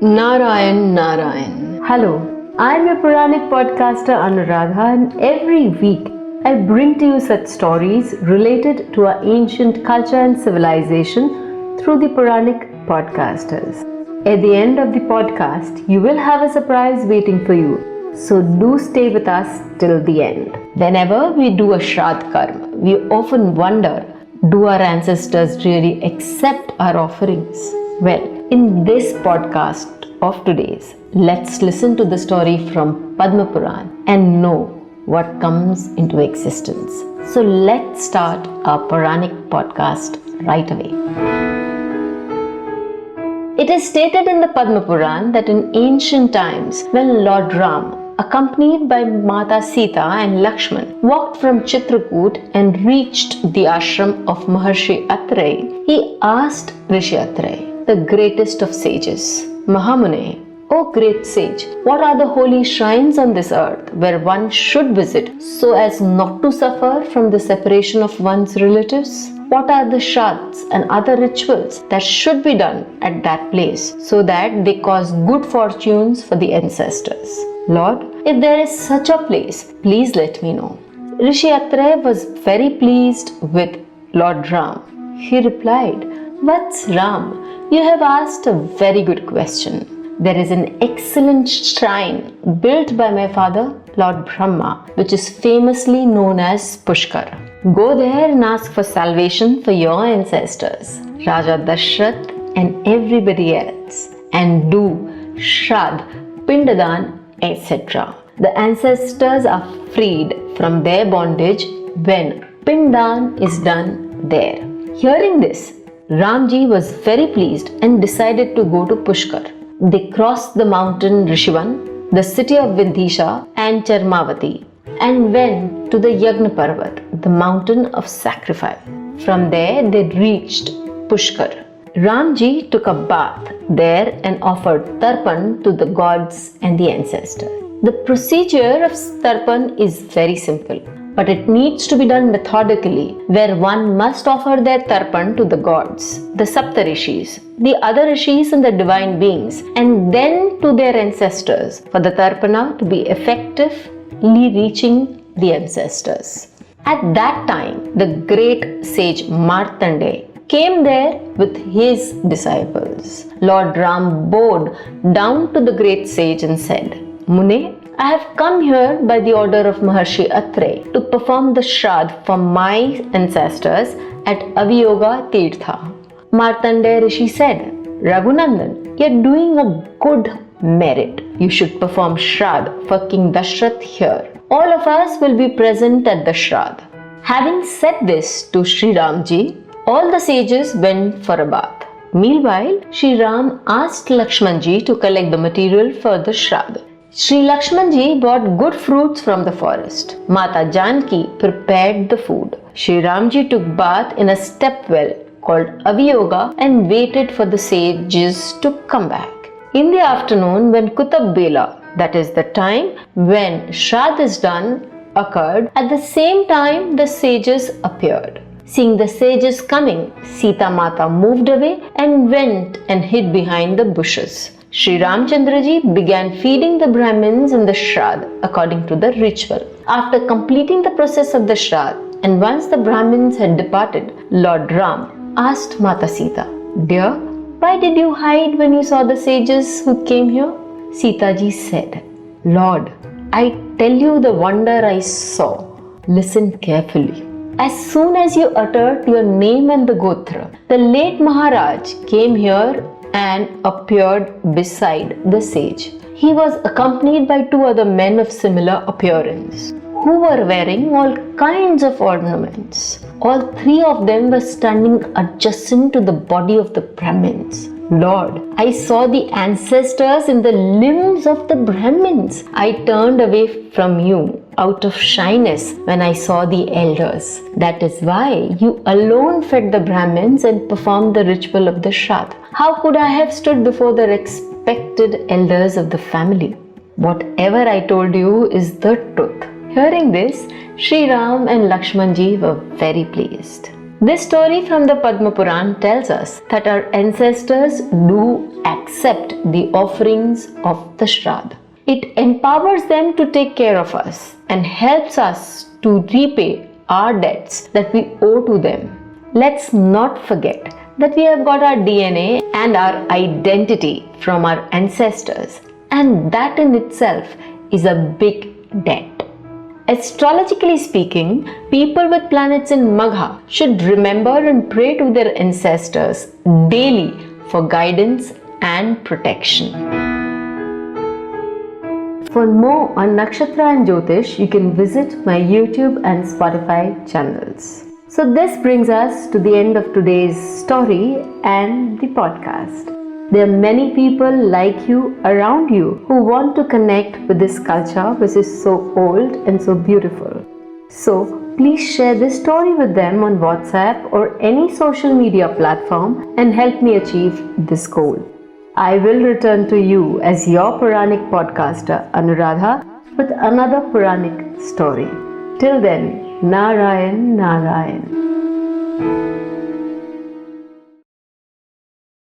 Narayan Narayan. Hello, I'm your Pauranik podcaster Anuradha, and every week I bring to you such stories related to our ancient culture and civilization through the Pauranik Podcasters. At the end of the podcast, you will have a surprise waiting for you. So do stay with us till the end. Whenever we do a Shraddh karma, we often wonder, do our ancestors really accept our offerings? Well, in this podcast of today's, let's listen to the story from Padma Puran and know what comes into existence. So let's start our Pauranik podcast right away. It is stated in the Padma Puran that in ancient times, when Lord Ram, accompanied by Mata Sita and Lakshman, walked from Chitrakoot and reached the ashram of Maharshi Atreya, he asked Rishi Atreya, the greatest of sages, Mahamune, O great sage, what are the holy shrines on this earth where one should visit so as not to suffer from the separation of one's relatives? What are the shraddhs and other rituals that should be done at that place so that they cause good fortunes for the ancestors? Lord, if there is such a place, please let me know. Rishi Atreya was very pleased with Lord Ram. He replied, What's Ram? You have asked a very good question. There is an excellent shrine built by my father, Lord Brahma, which is famously known as Pushkar. Go there and ask for salvation for your ancestors, Raja Dasharath and everybody else, and do Shraddh, Pindadan, etc. The ancestors are freed from their bondage when Pindan is done there. Hearing this, Ramji was very pleased and decided to go to Pushkar. They crossed the mountain Rishivan, the city of Vindhisha and Charmavati, and went to the Yagna Parvat, the mountain of sacrifice. From there they reached Pushkar. Ramji took a bath there and offered tarpan to the gods and the ancestors. The procedure of tarpan is very simple, but it needs to be done methodically, where one must offer their tarpan to the gods, the Saptarishis, the other rishis and the divine beings, and then to their ancestors for the tarpana to be effectively reaching the ancestors. At that time, the great sage Martande came there with his disciples. Lord Ram bowed down to the great sage and said, Mune, I have come here by the order of Maharshi Atreya to perform the Shraddh for my ancestors at Aviyoga Tirtha. Martande Rishi said, Raghunandan, you are doing a good merit. You should perform Shraddh for King Dasharath here. All of us will be present at the Shraddh. Having said this to Sri Ramji, all the sages went for a bath. Meanwhile, Sri Ram asked Lakshmanji to collect the material for the Shraddh. Sri Lakshmanji bought good fruits from the forest. Mata Janki prepared the food. Sri Ramji took bath in a step well called Aviyoga and waited for the sages to come back. In the afternoon, when Kutab Bela, that is the time when Shraddh is done, occurred, at the same time the sages appeared. Seeing the sages coming, Sita Mata moved away and went and hid behind the bushes. Sri Ramchandraji began feeding the Brahmins in the Shraddh according to the ritual. After completing the process of the Shraddh, and once the Brahmins had departed, Lord Ram asked Mata Sita, Dear, why did you hide when you saw the sages who came here? Sitaji said, Lord, I tell you the wonder I saw. Listen carefully. As soon as you uttered your name and the Gotra, the late Maharaj came here and appeared beside the sage. He was accompanied by two other men of similar appearance, who were wearing all kinds of ornaments. All three of them were standing adjacent to the body of the Brahmins. Lord, I saw the ancestors in the limbs of the Brahmins. I turned away from you out of shyness when I saw the elders. That is why you alone fed the Brahmins and performed the ritual of the Shraddh. How could I have stood before the respected elders of the family? Whatever I told you is the truth. Hearing this, Sri Ram and Lakshmanji were very pleased. This story from the Padma Puran tells us that our ancestors do accept the offerings of the Shraddh. It empowers them to take care of us and helps us to repay our debts that we owe to them. Let's not forget that we have got our DNA and our identity from our ancestors, and that in itself is a big debt. Astrologically speaking, people with planets in Magha should remember and pray to their ancestors daily for guidance and protection. For more on Nakshatra and Jyotish, you can visit my YouTube and Spotify channels. So this brings us to the end of today's story and the podcast. There are many people like you around you who want to connect with this culture which is so old and so beautiful. So please share this story with them on WhatsApp or any social media platform and help me achieve this goal. I will return to you as your Pauranik podcaster Anuradha with another Pauranik story. Till then, Narayan, Narayan.